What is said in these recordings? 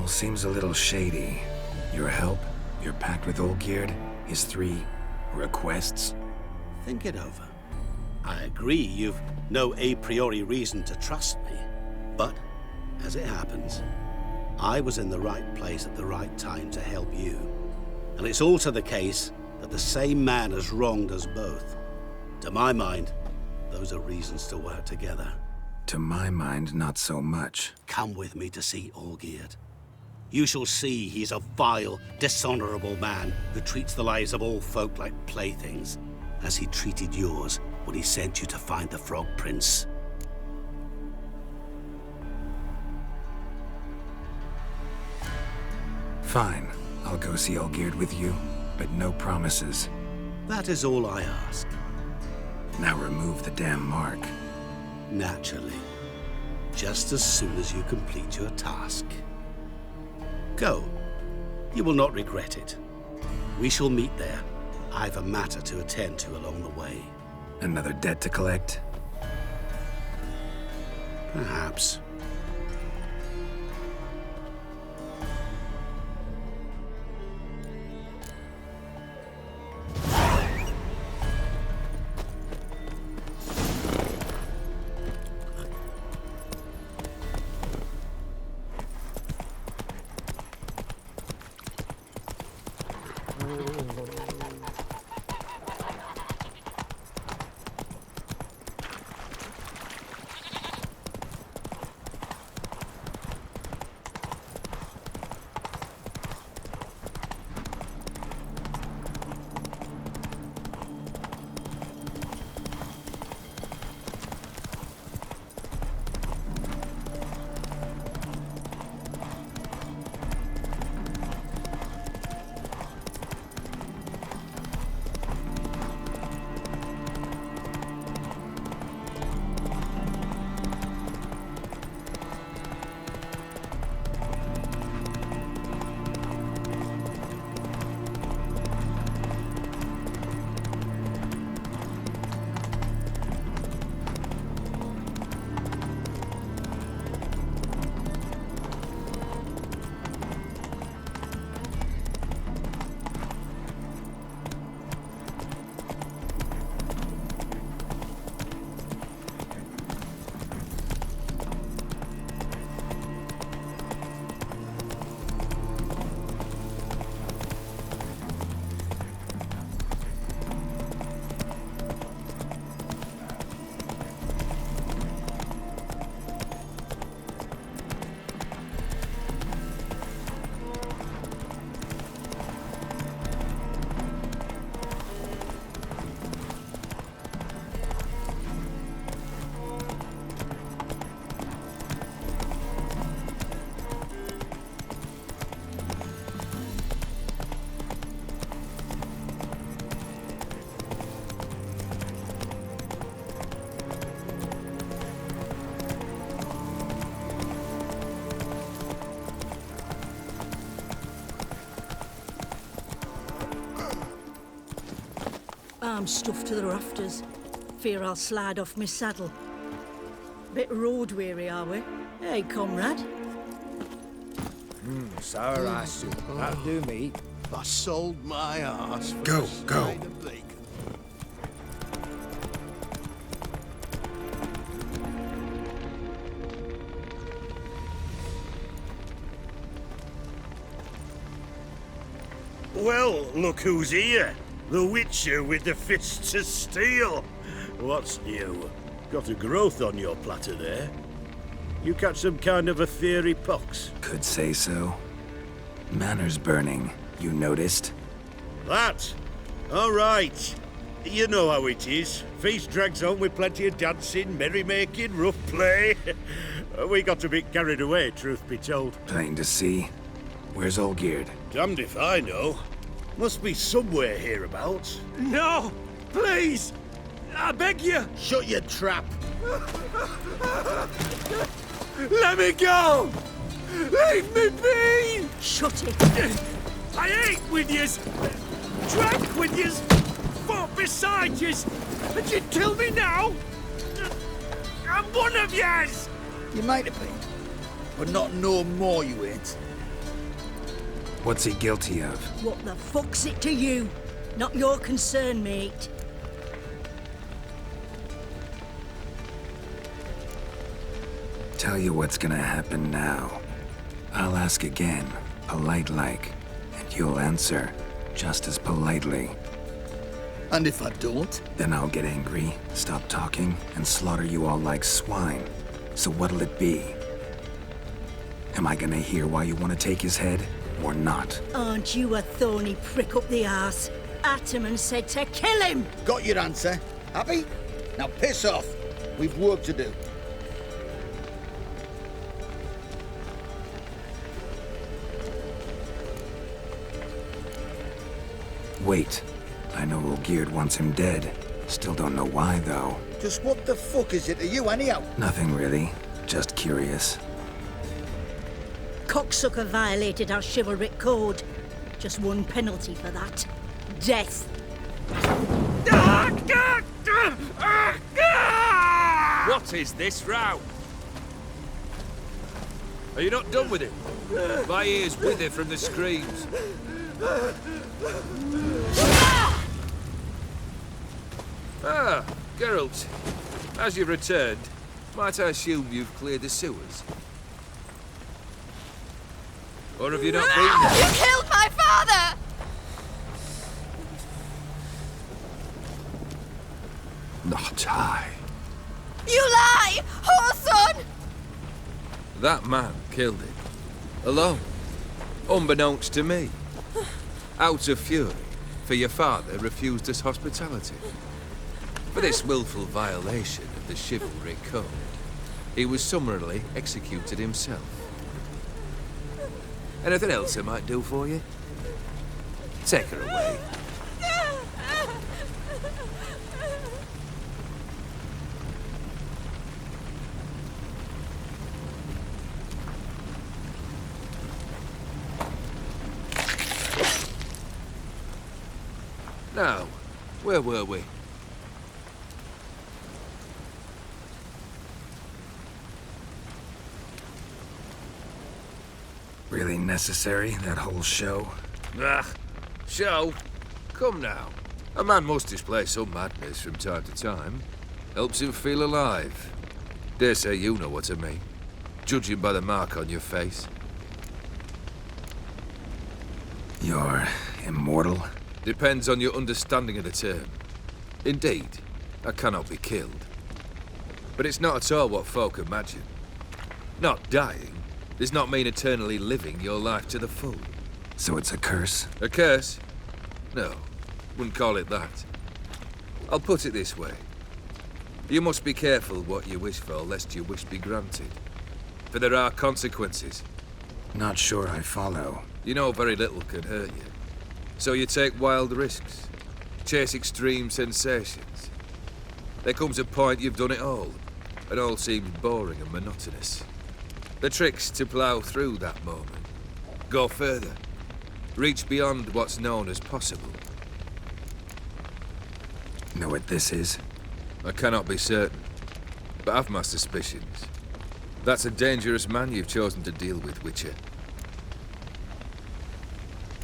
All seems a little shady. Your help, your pact with Olgierd, his 3 requests. Think it over. I agree you've no a priori reason to trust me, but as it happens, I was in the right place at the right time to help you. And it's also the case that the same man has wronged us both. To my mind, those are reasons to work together. To my mind, not so much. Come with me to see Olgierd. You shall see he's a vile, dishonorable man who treats the lives of all folk like playthings, as he treated yours when he sent you to find the Frog Prince. Fine. I'll go see Olgierd with you, but no promises. That is all I ask. Now remove the damn mark. Naturally. Just as soon as you complete your task. Go. You will not regret it. We shall meet there. I've a matter to attend to along the way. Another debt to collect? Perhaps. I'm stuffed to the rafters. Fear I'll slide off my saddle. Bit road weary, are we? Hey, comrade. Sour ice soup. That'll do me. I sold my arse for Go, a go. side of bacon. Well, look who's here. The Witcher with the fists of steel. What's new? Got a growth on your platter there. You catch some kind of a fiery pox? Could say so. Manor's burning. You noticed? That? All right. You know how it is. Feast drags on with plenty of dancing, merrymaking, rough play. We got a bit carried away, truth be told. Plain to see. Where's Olgierd? Damned if I know. Must be somewhere hereabouts. No! Please! I beg you! Shut your trap. Let me go! Leave me be! Shut it. I ate with yous! Drank with yous! Fought beside yous! And you'd kill me now? I'm one of yous! You might have been, but not no more you ain't. What's he guilty of? What the fuck's it to you? Not your concern, mate. Tell you what's gonna happen now. I'll ask again, polite-like, and you'll answer just as politely. And if I don't? Then I'll get angry, stop talking, and slaughter you all like swine. So what'll it be? Am I gonna hear why you want to take his head, or not? Aren't you a thorny prick up the arse? Ataman said to kill him! Got your answer. Happy? Now piss off. We've work to do. Wait. I know Olgierd wants him dead. Still don't know why, though. Just what the fuck is it to you, anyhow? Nothing really. Just curious. Cocksucker violated our chivalric code. Just one penalty for that. Death. What is this row? Are you not done with it? My ears wither from the screams. Ah, Geralt. As you've returned, might I assume you've cleared the sewers? Or have you not been there? You killed my father! Not I. You lie! Whoreson! That man killed him. Alone. Unbeknownst to me. Out of fury, for your father refused us hospitality. For this willful violation of the chivalry code, he was summarily executed himself. Anything else I might do for you? Take her away. Now, where were we? Really necessary, that whole show? Ah, show? Come now. A man must display some madness from time to time. Helps him feel alive. Dare say you know what I mean. Judging by the mark on your face. You're immortal? Depends on your understanding of the term. Indeed, I cannot be killed. But it's not at all what folk imagine. Not dying does not mean eternally living your life to the full. So it's a curse? A curse? No, wouldn't call it that. I'll put it this way. You must be careful what you wish for, lest your wish be granted. For there are consequences. Not sure I follow. You know very little can hurt you. So you take wild risks, chase extreme sensations. There comes a point you've done it all seems boring and monotonous. The trick's to plough through that moment, go further, reach beyond what's known as possible. Know what this is? I cannot be certain, but I've my suspicions. That's a dangerous man you've chosen to deal with, Witcher.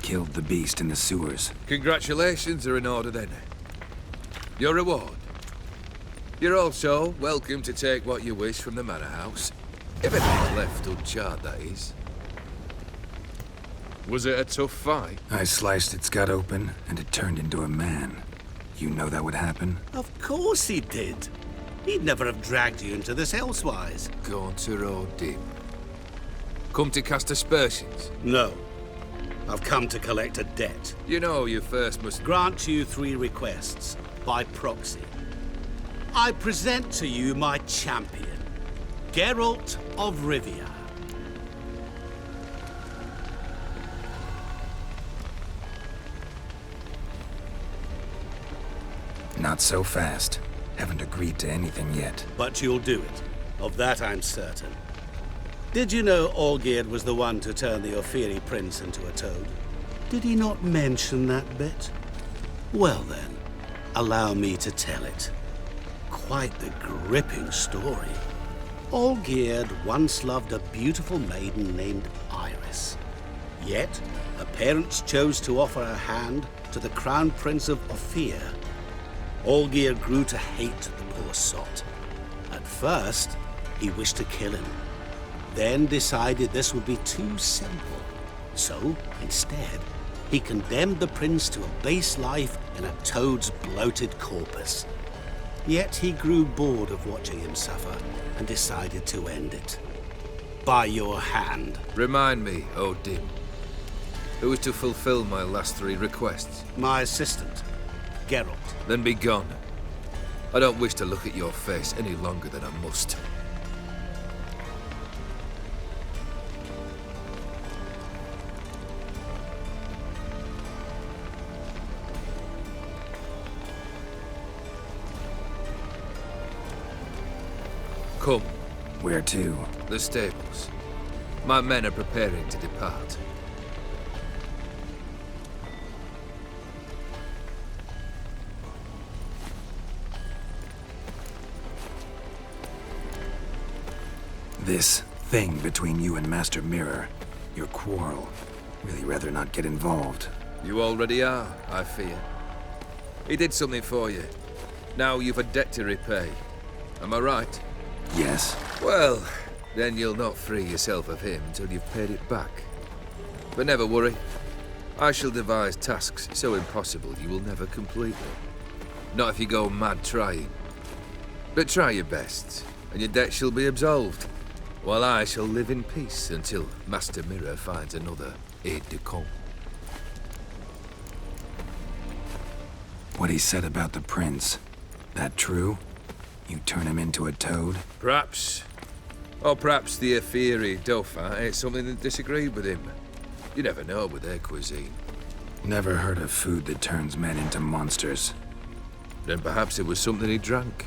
Killed the beast in the sewers. Congratulations are in order then. Your reward. You're also welcome to take what you wish from the manor house. If it ain't left uncharred, that is. Was it a tough fight? I sliced its gut open, and it turned into a man. You know that would happen? Of course he did. He'd never have dragged you into this elsewise. Gaunter or dim. Come to cast aspersions. No. I've come to collect a debt. You know you first must Grant you 3 requests, by proxy. I present to you my champion, Geralt of Rivia. Not so fast. Haven't agreed to anything yet. But you'll do it. Of that I'm certain. Did you know Olgierd was the one to turn the Ophiri prince into a toad? Did he not mention that bit? Well then, allow me to tell it. Quite the gripping story. Olgierd once loved a beautiful maiden named Iris. Yet, her parents chose to offer her hand to the Crown Prince of Ophir. Olgierd grew to hate the poor sot. At first, he wished to kill him, then decided this would be too simple. So, instead, he condemned the prince to a base life in a toad's bloated corpus. Yet he grew bored of watching him suffer and decided to end it. By your hand. Remind me, Odin. Who is to fulfill my last 3 requests? My assistant, Geralt. Then be gone. I don't wish to look at your face any longer than I must. Come. Where to? The stables. My men are preparing to depart. This thing between you and Master Mirror, your quarrel, really rather not get involved. You already are, I fear. He did something for you. Now you've a debt to repay. Am I right? Yes. Well, then you'll not free yourself of him until you've paid it back. But never worry. I shall devise tasks so impossible you will never complete them. Not if you go mad trying. But try your best, and your debt shall be absolved, while I shall live in peace until Master Mirror finds another aide-de-camp. What he said about the prince, that true? You turn him into a toad? Perhaps. Or perhaps the Ophiri Dauphin ate something that disagreed with him. You never know with their cuisine. Never heard of food that turns men into monsters. Then perhaps it was something he drank.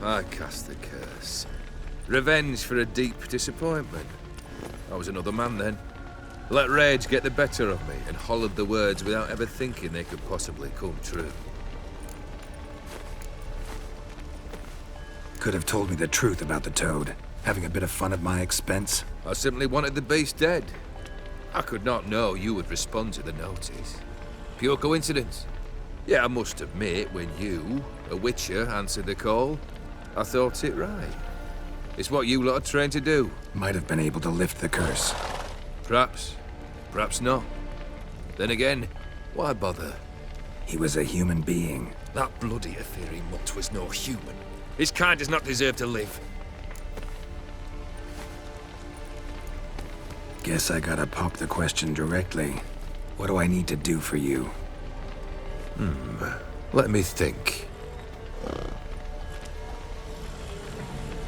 I cast the curse. Revenge for a deep disappointment. I was another man then. Let rage get the better of me and hollered the words without ever thinking they could possibly come true. Could have told me the truth about the toad, having a bit of fun at my expense. I simply wanted the beast dead. I could not know you would respond to the notice. Pure coincidence. Yeah, I must admit, when you, a witcher, answered the call, I thought it right. It's what you lot are trained to do. Might have been able to lift the curse. Perhaps. Perhaps not. Then again, why bother? He was a human being. That bloody Ophiri mutt was no human. His kind does not deserve to live. Guess I gotta pop the question directly. What do I need to do for you? Let me think.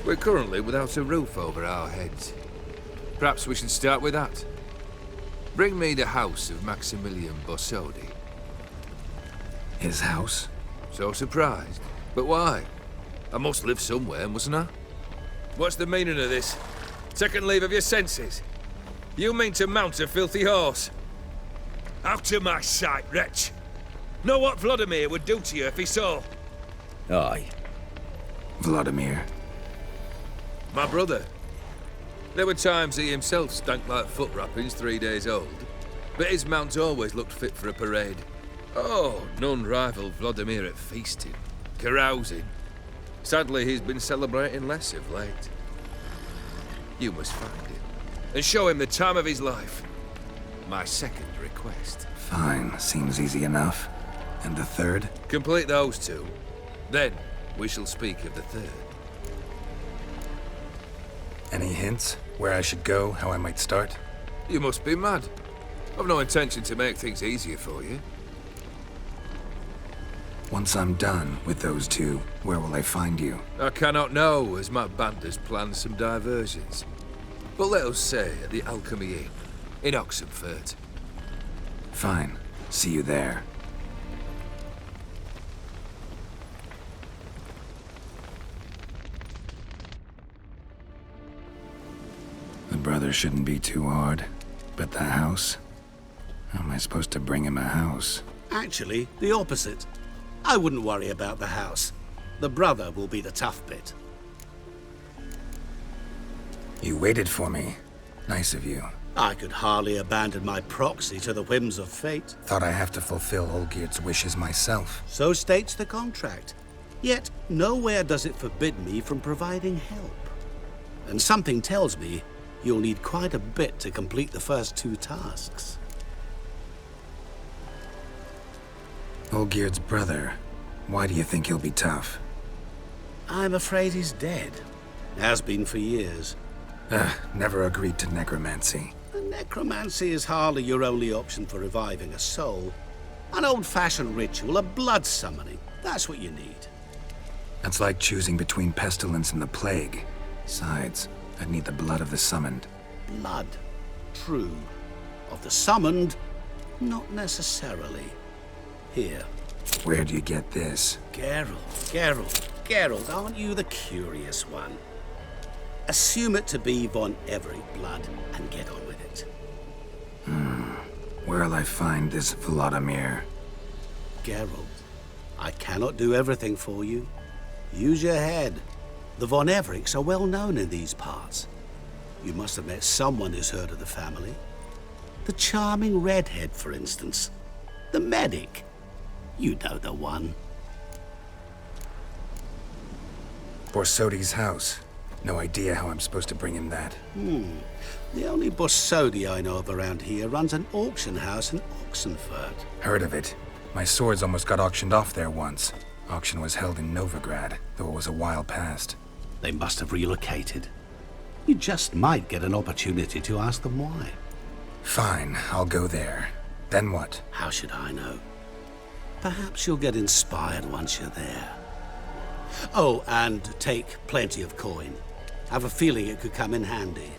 We're currently without a roof over our heads. Perhaps we should start with that. Bring me the house of Maximilian Bossodi. His house? So surprised. But why? I must live somewhere, mustn't I? What's the meaning of this? Second leave of your senses? You mean to mount a filthy horse? Out of my sight, wretch! Know what Vladimir would do to you if he saw? Aye. Vladimir. My brother. There were times he himself stank like foot wrappings 3 days old, but his mount always looked fit for a parade. Oh, none rivaled Vladimir at feasting, carousing. Sadly, he's been celebrating less of late. You must find him, and show him the time of his life. My second request. Fine, seems easy enough. And the third? Complete those 2. Then, we shall speak of the third. Any hints? Where I should go, how I might start? You must be mad. I've no intention to make things easier for you. Once I'm done with those 2, where will I find you? I cannot know, as my band has planned some diversions. But let us say at the Alchemy Inn, in Oxenfurt. Fine. See you there. The brother shouldn't be too hard. But the house? How am I supposed to bring him a house? Actually, the opposite. I wouldn't worry about the house. The brother will be the tough bit. You waited for me. Nice of you. I could hardly abandon my proxy to the whims of fate. Thought I have to fulfill Olgierd's wishes myself. So states the contract. Yet, nowhere does it forbid me from providing help. And something tells me you'll need quite a bit to complete the first 2 tasks. Olgierd's brother. Why do you think he'll be tough? I'm afraid he's dead. Has been for years. Never agreed to necromancy. Necromancy is hardly your only option for reviving a soul. An old-fashioned ritual, a blood summoning. That's what you need. That's like choosing between pestilence and the plague. Besides, I'd need the blood of the summoned. Blood. True. Of the summoned, not necessarily. Here. Where do you get this? Geralt, aren't you the curious one? Assume it to be von Everett blood and get on with it. Where'll I find this Vladimir? Geralt, I cannot do everything for you. Use your head. The von Evericks are well known in these parts. You must have met someone who's heard of the family. The charming redhead, for instance. The medic. You know the one. Borsodi's house. No idea how I'm supposed to bring him that. The only Borsodi I know of around here runs an auction house in Oxenfurt. Heard of it. My swords almost got auctioned off there once. Auction was held in Novigrad, though it was a while past. They must have relocated. You just might get an opportunity to ask them why. Fine, I'll go there. Then what? How should I know? Perhaps you'll get inspired once you're there. Oh, and take plenty of coin. Have a feeling it could come in handy.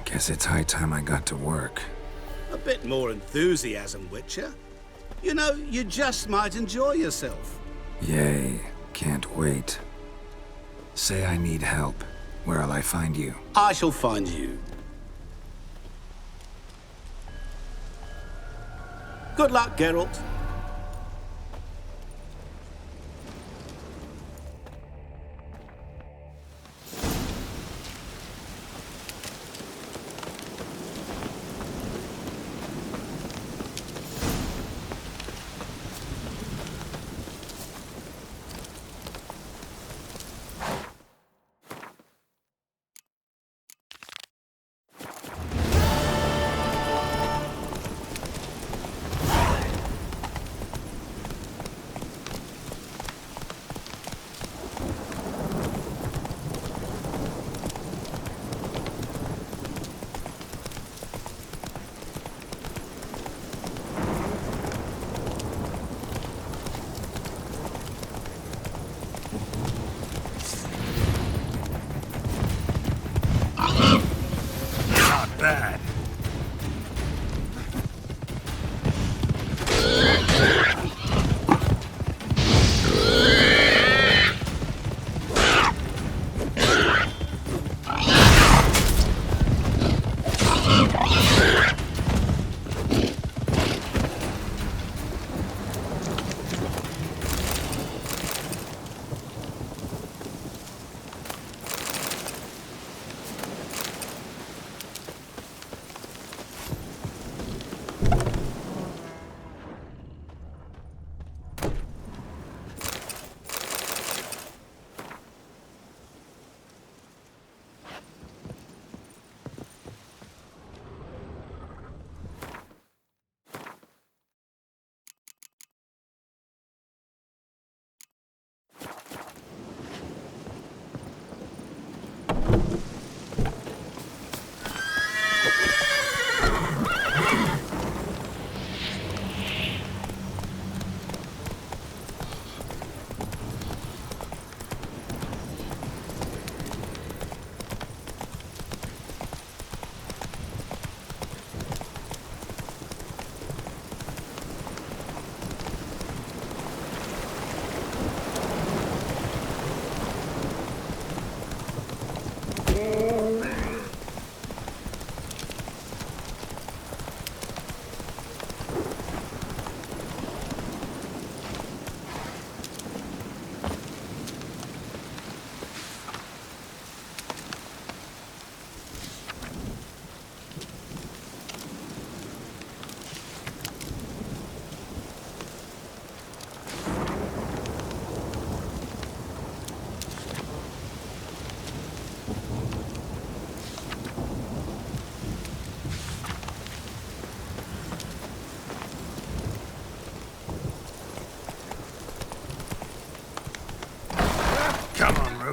Guess it's high time I got to work. A bit more enthusiasm, Witcher. You know, you just might enjoy yourself. Yay, can't wait. Say I need help. Where'll I find you? I shall find you. Good luck, Geralt.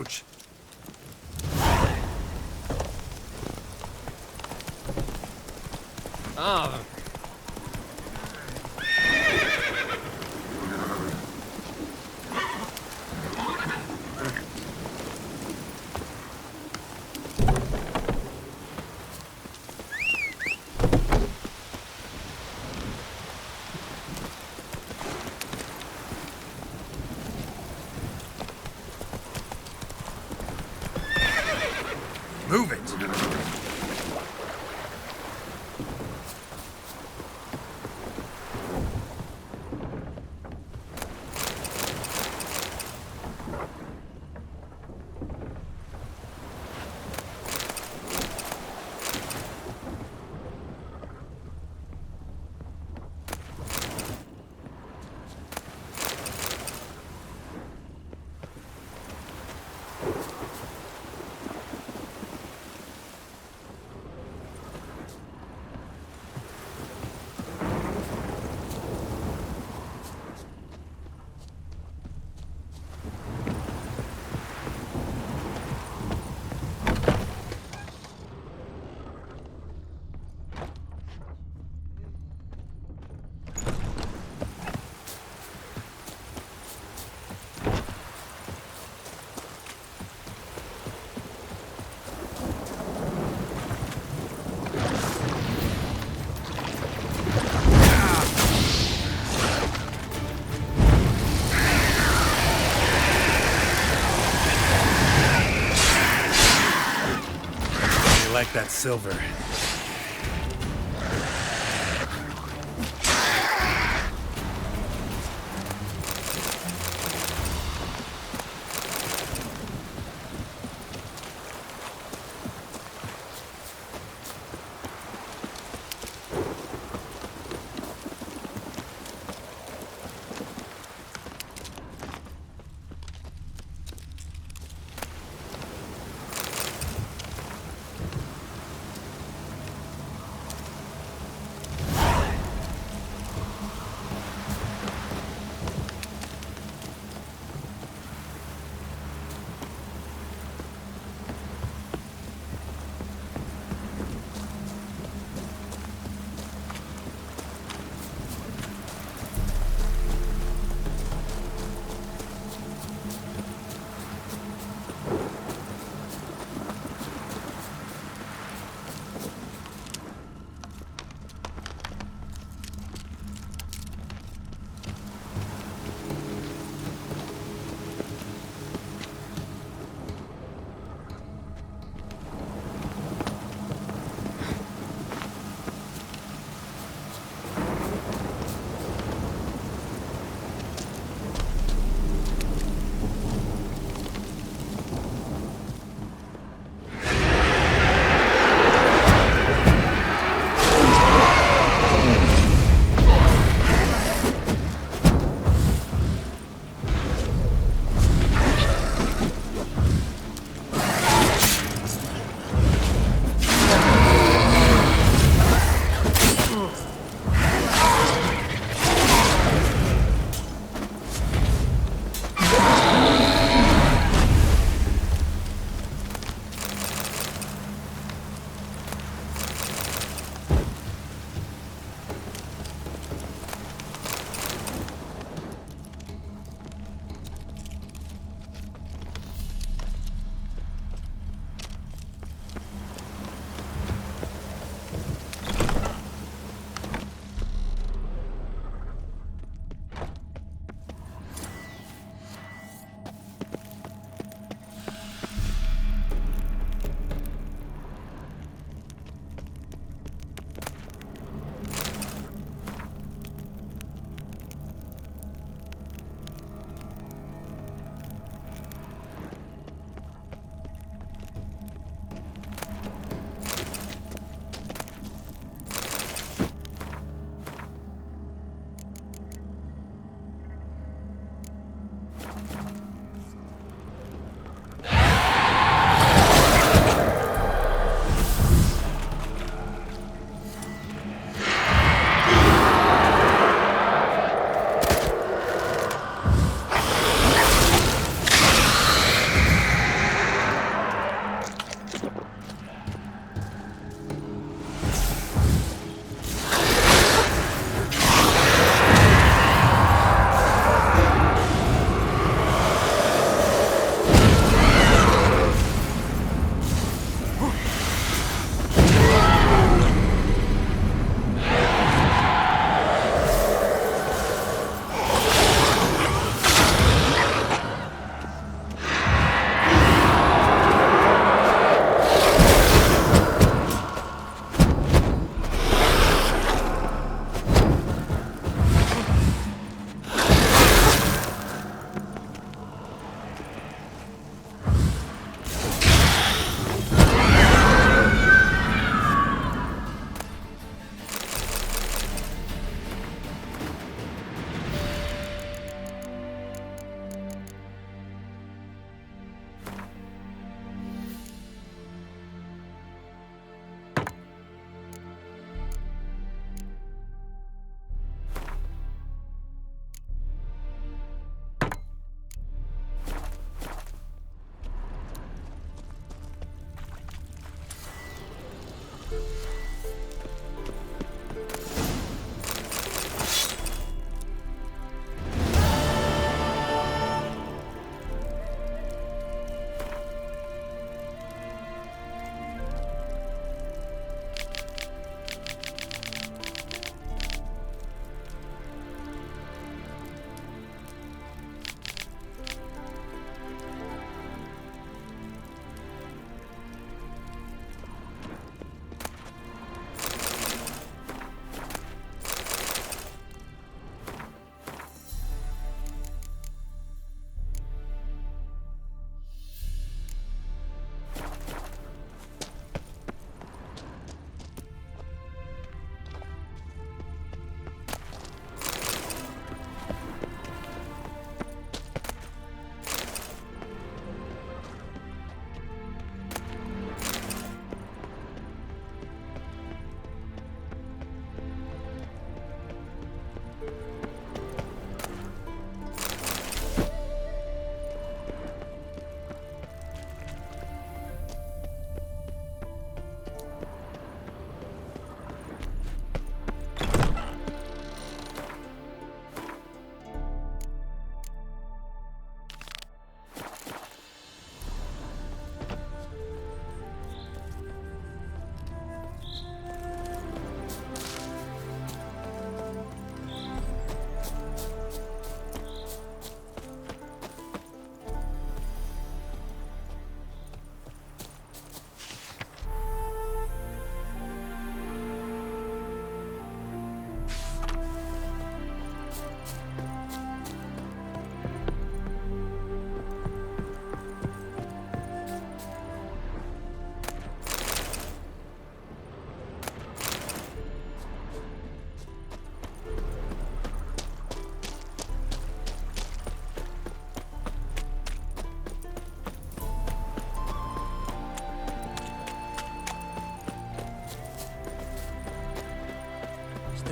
Ouch. Oh. Move it! Like that silver.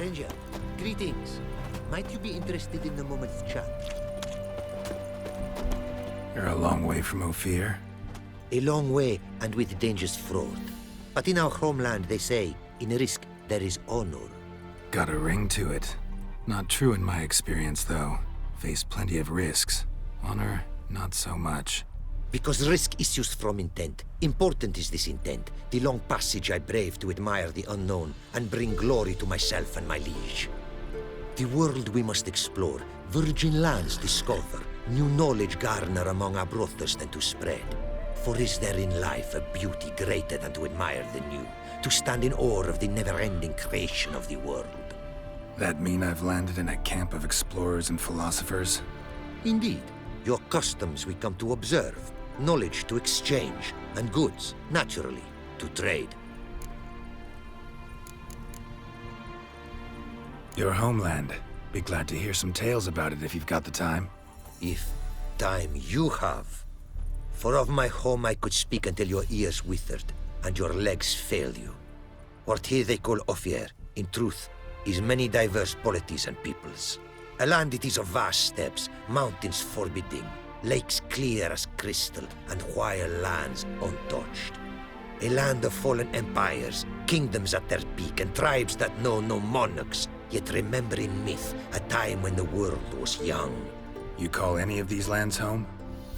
stranger. Greetings. Might you be interested in a moment's chat? You're a long way from Ophir. A long way, and with dangers fraught. But in our homeland, they say, in risk, there is honor. Got a ring to it. Not true in my experience, though. Faced plenty of risks. Honor, not so much. Because risk issues from intent. Important is this intent. The long passage I brave to admire the unknown and bring glory to myself and my liege. The world we must explore, virgin lands discover, new knowledge garner among our brothers than to spread. For is there in life a beauty greater than to admire the new, to stand in awe of the never-ending creation of the world? That mean I've landed in a camp of explorers and philosophers? Indeed. Your customs we come to observe, knowledge to exchange, and goods, naturally, to trade. Your homeland. Be glad to hear some tales about it if you've got the time. If time you have. For of my home I could speak until your ears withered, and your legs fail you. What here they call Ophir, in truth, is many diverse polities and peoples. A land it is of vast steppes, mountains forbidding, lakes clear as crystal, and wild lands untouched. A land of fallen empires, kingdoms at their peak, and tribes that know no monarchs, yet remember in myth a time when the world was young. You call any of these lands home?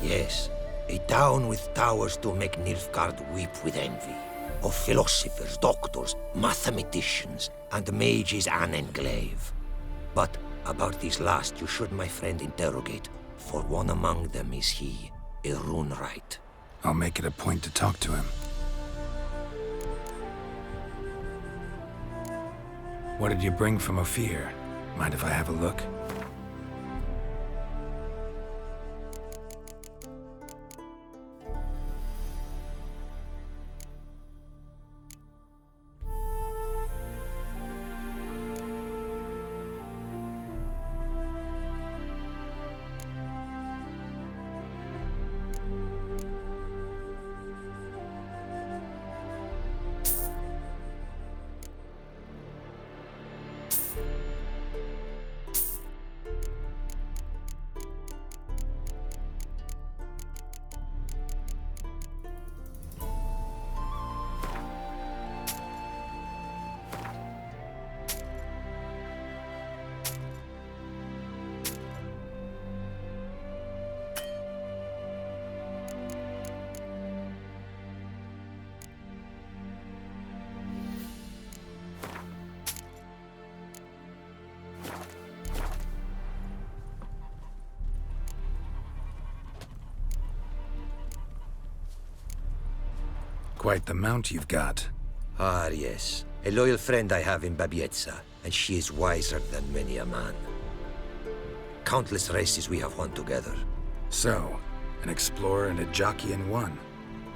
Yes, a town with towers to make Nilfgaard weep with envy. Of philosophers, doctors, mathematicians, and mages an enclave. But about these last you should, my friend, interrogate, for one among them is he, a rune-wright. I'll make it a point to talk to him. What did you bring from Ophir? Mind if I have a look? Quite the mount you've got. Ah, yes. A loyal friend I have in Babietza, and she is wiser than many a man. Countless races we have won together. So, an explorer and a jockey in one.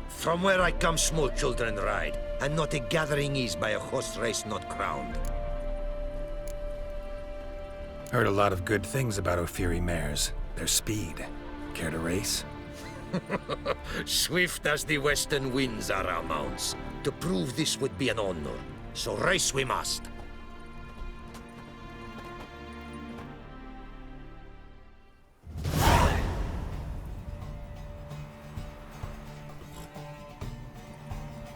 From where I come, small children ride, and not a gathering is by a horse race not crowned. Heard a lot of good things about Ophiri mares. Their speed. Care to race? Swift as the western winds are our mounts. To prove this would be an honor, so race we must.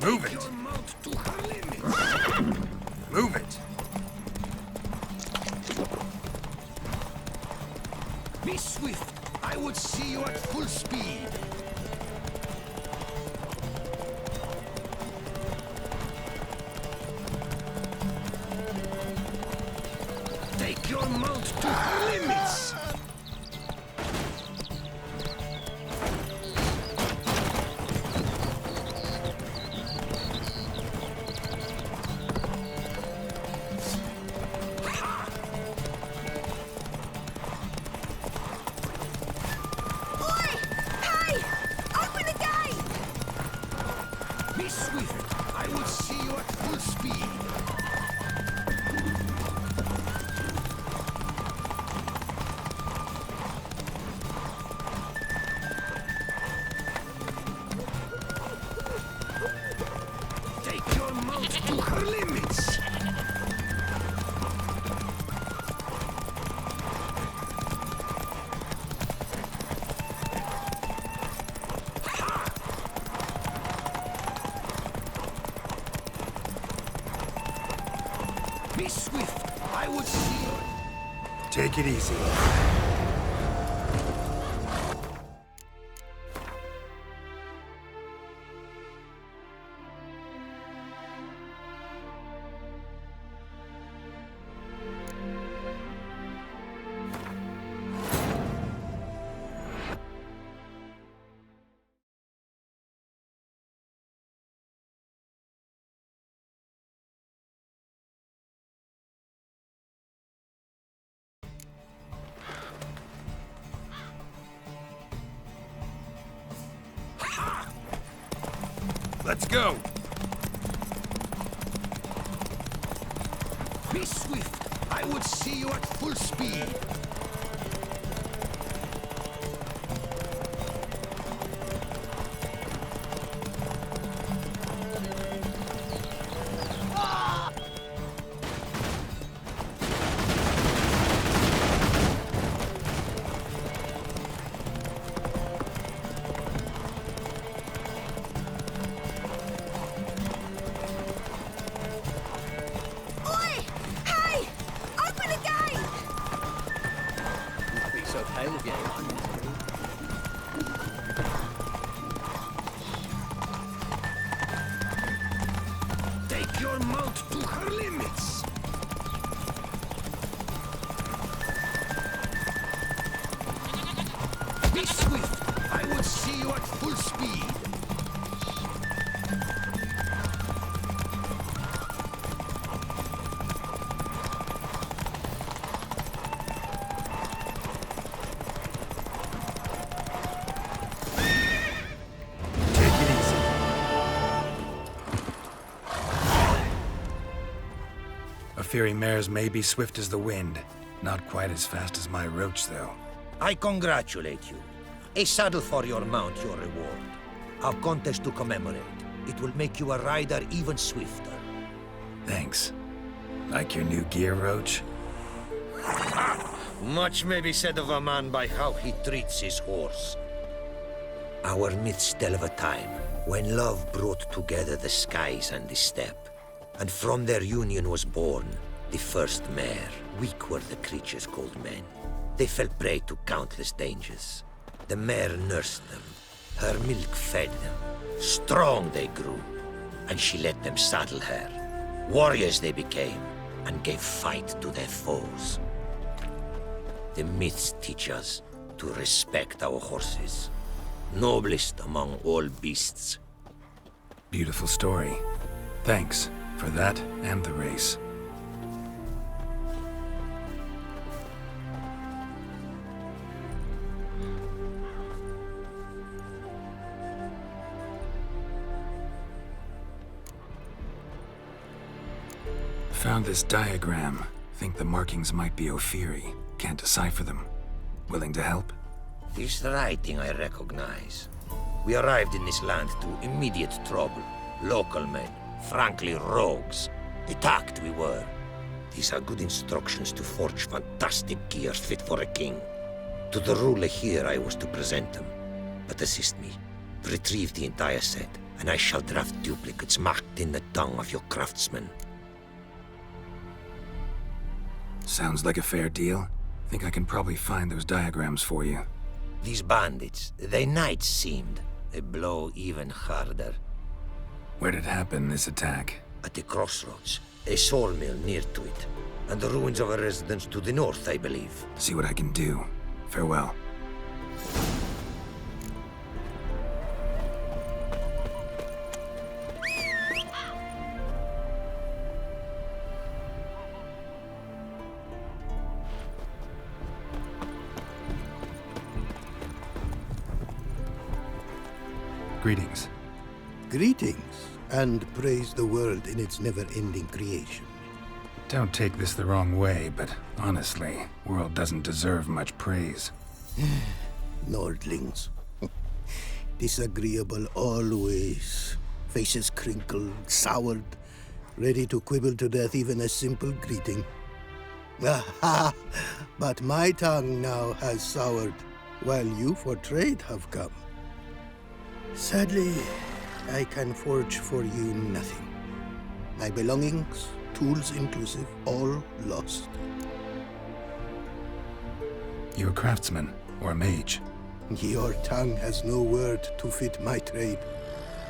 Move it! Move it! Be swift! I would see you at full speed! Take your mount to her limits! Be swift. I would see you. Take it easy. Let's go! Be swift. I would see you at full speed. Oi! Hey! Open the gate! Be so pale of you. Take your mount to her limits. Be swift. I would see you at full speed. Take it easy. A fiery mare's may be swift as the wind. Not quite as fast as my roach, though. I congratulate you. A saddle for your mount, your reward. A contest to commemorate. It will make you a rider even swifter. Thanks. Like your new gear, Roach? Much may be said of a man by how he treats his horse. Our myths tell of a time when love brought together the skies and the steppe, and from their union was born the first mare. Weak were the creatures called men. They fell prey to countless dangers. The mare nursed them. Her milk fed them. Strong they grew, and she let them saddle her. Warriors they became, and gave fight to their foes. The myths teach us to respect our horses, noblest among all beasts. Beautiful story. Thanks for that and the race. Found this diagram. Think the markings might be Ophiri. Can't decipher them. Willing to help? This writing I recognize. We arrived in this land to immediate trouble. Local men, frankly rogues. Attacked we were. These are good instructions to forge fantastic gear fit for a king. To the ruler here I was to present them. But assist me. Retrieve the entire set, and I shall draft duplicates marked in the tongue of your craftsmen. Sounds like a fair deal. Think I can probably find those diagrams for you. These bandits, they knights seemed. They blow even harder. Where'd it happen, this attack? At the crossroads, a sawmill near to it, and the ruins of a residence to the north, I believe. See what I can do. Farewell. Greetings. Greetings, and praise the world in its never-ending creation. Don't take this the wrong way, but honestly, world doesn't deserve much praise. Nordlings. Disagreeable always. Faces crinkled, soured, ready to quibble to death even a simple greeting. Aha! But my tongue now has soured, while you for trade have come. Sadly, I can forge for you nothing. My belongings, tools inclusive, all lost. You a craftsman or a mage? Your tongue has no word to fit my trade.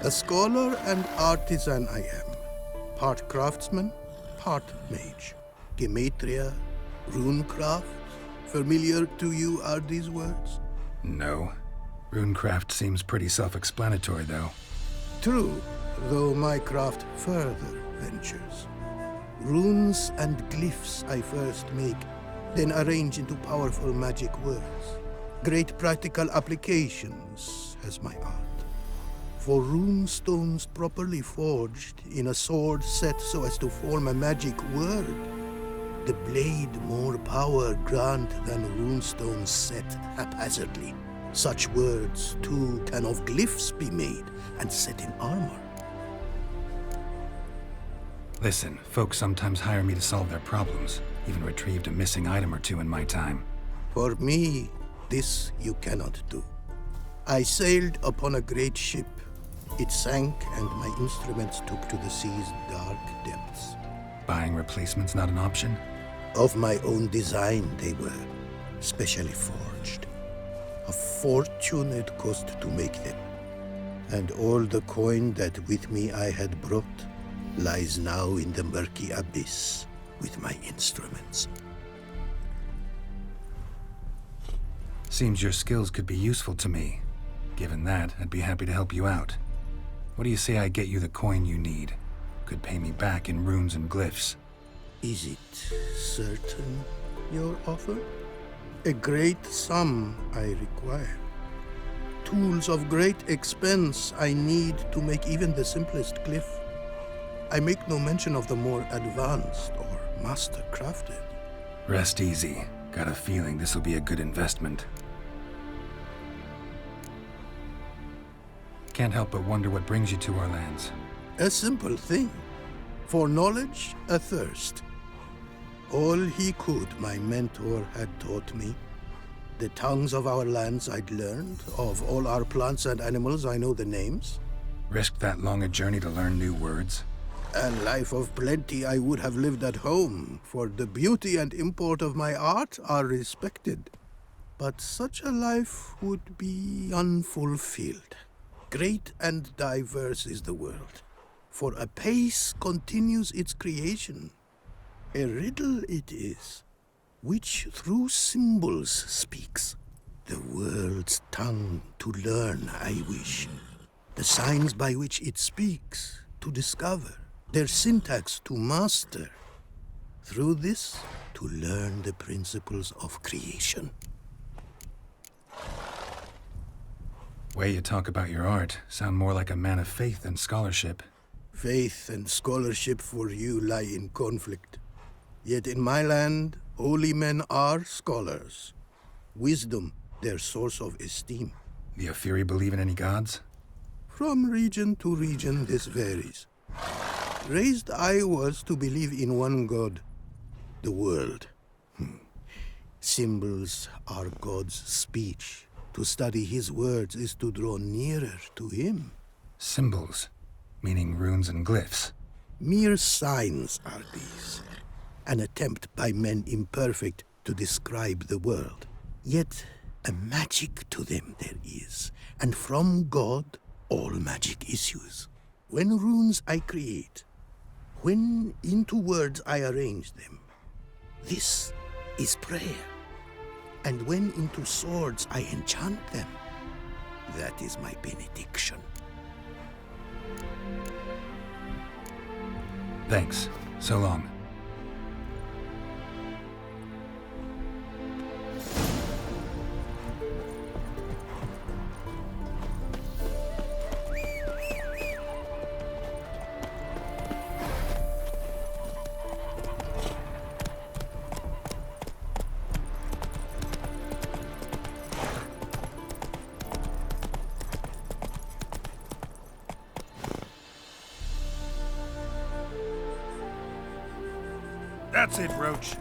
A scholar and artisan I am. Part craftsman, part mage. Gematria, runecraft. Familiar to you are these words? No. Runecraft seems pretty self-explanatory, though. True, though my craft further ventures. Runes and glyphs I first make, then arrange into powerful magic words. Great practical applications as my art. For rune stones properly forged in a sword set so as to form a magic word, the blade more power grant than runestones set haphazardly. Such words, too, can of glyphs be made and set in armor. Listen, folks sometimes hire me to solve their problems. Even retrieved a missing item or two in my time. For me, this you cannot do. I sailed upon a great ship. It sank and my instruments took to the sea's dark depths. Buying replacements not an option? Of my own design they were, specially forged. A fortune it cost to make them. And all the coin that with me I had brought lies now in the murky abyss with my instruments. Seems your skills could be useful to me. Given that, I'd be happy to help you out. What do you say I get you the coin you need? Could pay me back in runes and glyphs. Is it certain, your offer? A great sum I require. Tools of great expense I need to make even the simplest glyph. I make no mention of the more advanced or master-crafted. Rest easy. Got a feeling this will be a good investment. Can't help but wonder what brings you to our lands. A simple thing. For knowledge, a thirst. All he could, my mentor had taught me. The tongues of our lands I'd learned. Of all our plants and animals, I know the names. Risked that long a journey to learn new words? A life of plenty I would have lived at home, for the beauty and import of my art are respected. But such a life would be unfulfilled. Great and diverse is the world, for a pace continues its creation. A riddle it is, which through symbols speaks. The world's tongue to learn I wish, the signs by which it speaks to discover, their syntax to master. Through this, to learn the principles of creation. Way you talk about your art sound more like a man of faith than scholarship. Faith and scholarship for you lie in conflict. Yet in my land, holy men are scholars. Wisdom, their source of esteem. The Afiri believe in any gods? From region to region, this varies. Raised I was to believe in one god, the world. Symbols are God's speech. To study his words is to draw nearer to him. Symbols, meaning runes and glyphs. Mere signs are these. An attempt by men imperfect to describe the world. Yet a magic to them there is, and from God all magic issues. When runes I create, when into words I arrange them, this is prayer. And when into swords I enchant them, that is my benediction. Thanks. So long. That's it, Roach.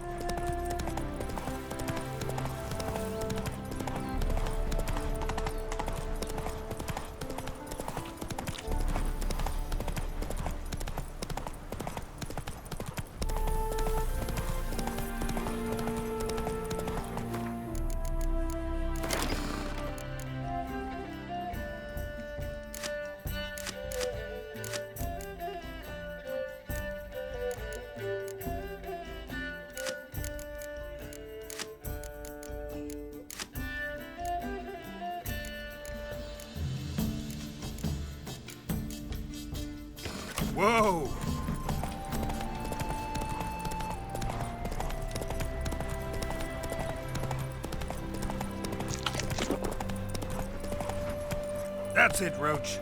Whoa! That's it, Roach.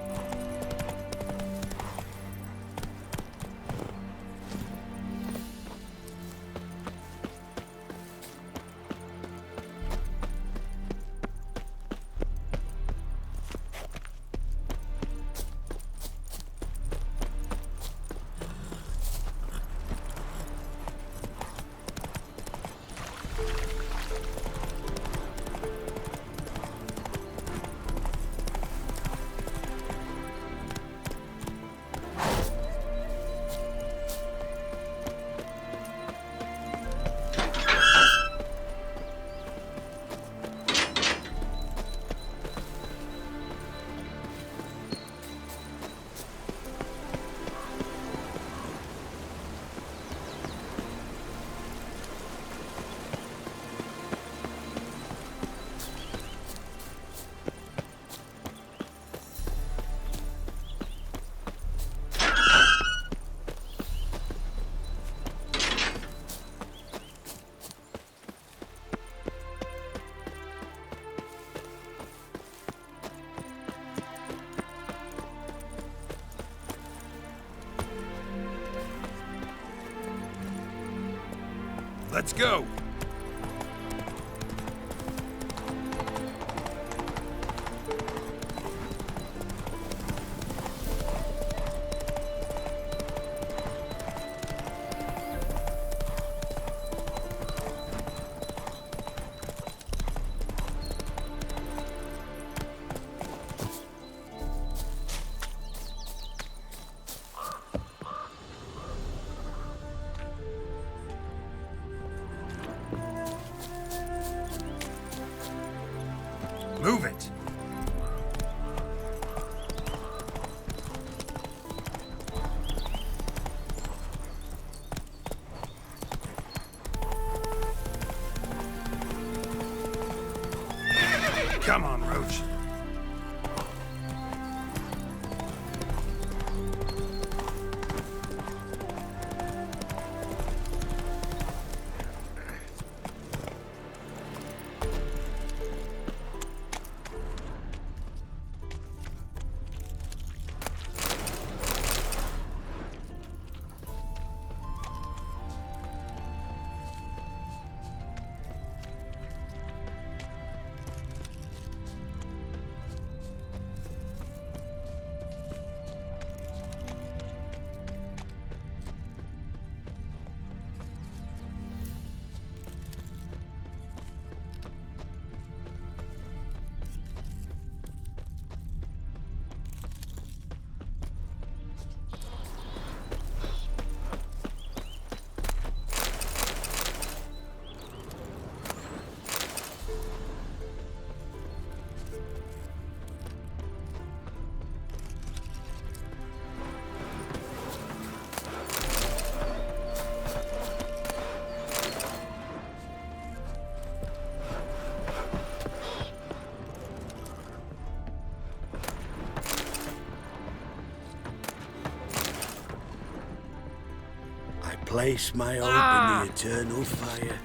Let's go! Move it! Come on, Roach. Place my hope in the eternal fire.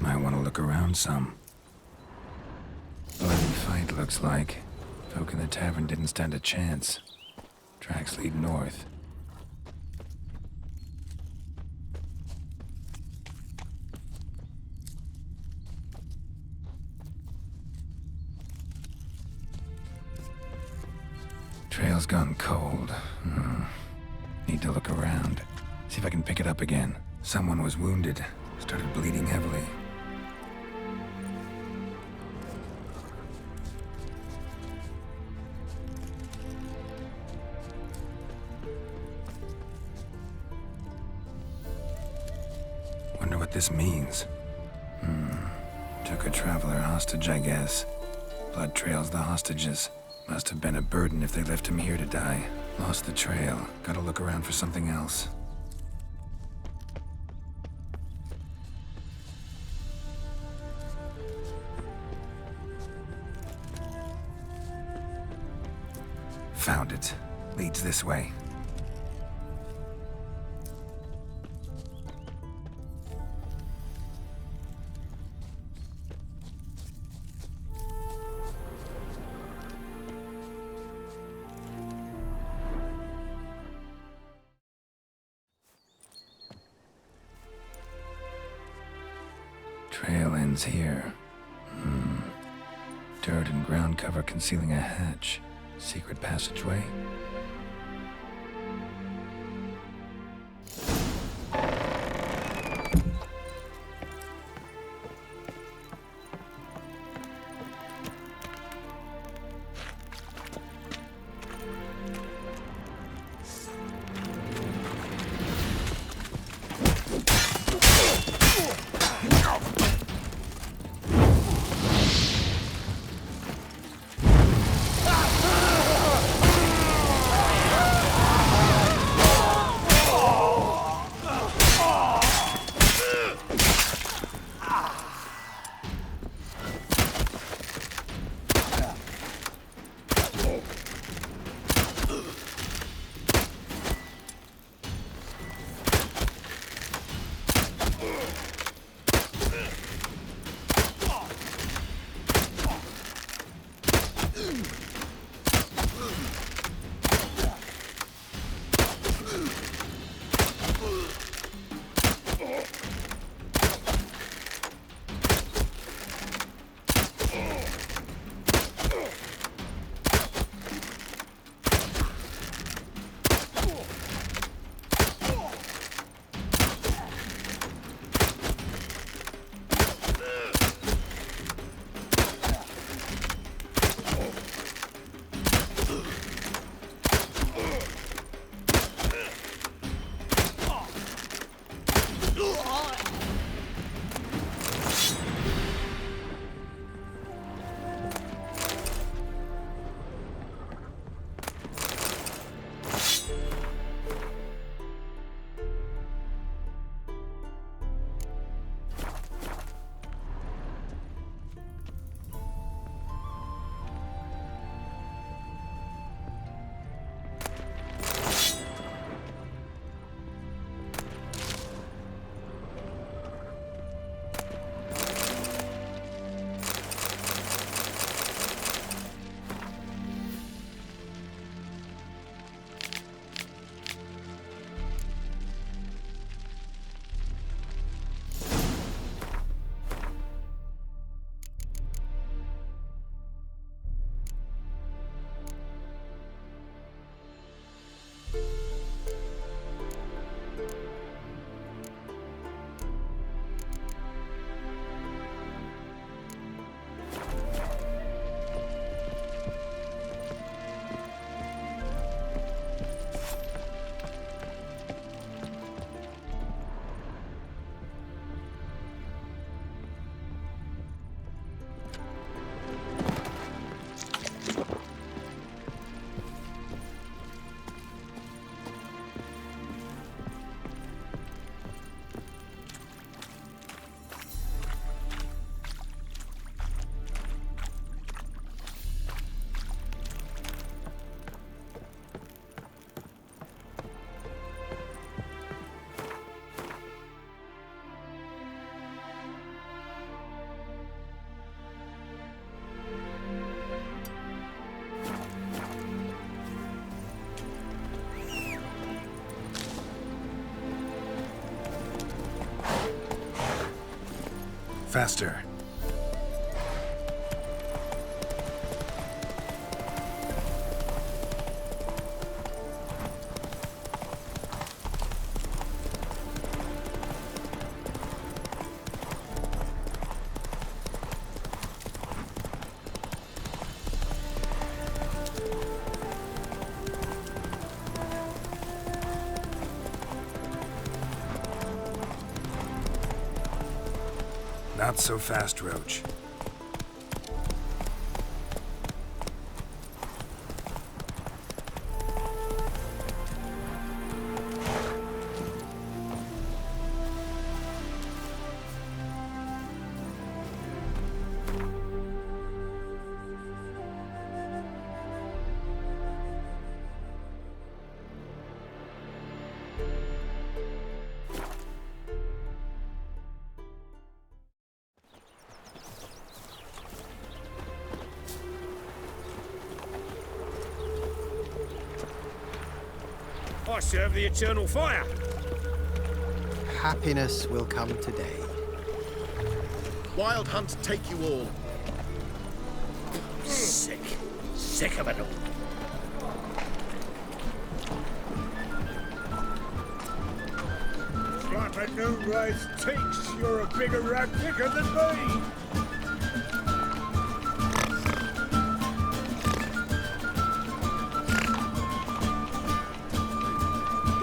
Might want to look around some. Bloody fight, looks like. Folk in the tavern didn't stand a chance. Tracks lead north. Trail's gone cold. Need to look around. See if I can pick it up again. Someone was wounded. Started bleeding heavily. this means. Took a traveler hostage, I guess. Blood trails the hostages. Must have been a burden if they left him here to die. Lost the trail. Gotta look around for something else. Found it. Leads this way. Trail ends here. Dirt and ground cover concealing a hatch. Secret passageway? Faster. Not so fast, Roach. I serve the eternal fire. Happiness will come today. Wild hunt take you all. Sick. Sick of it all. Like a new race teaks, you're a bigger rat picker than me.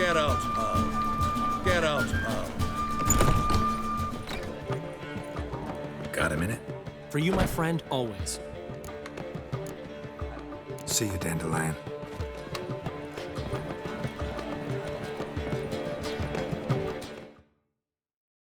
Geralt, pal. Geralt, pal. Got a minute? For you, my friend, always. See you, Dandelion.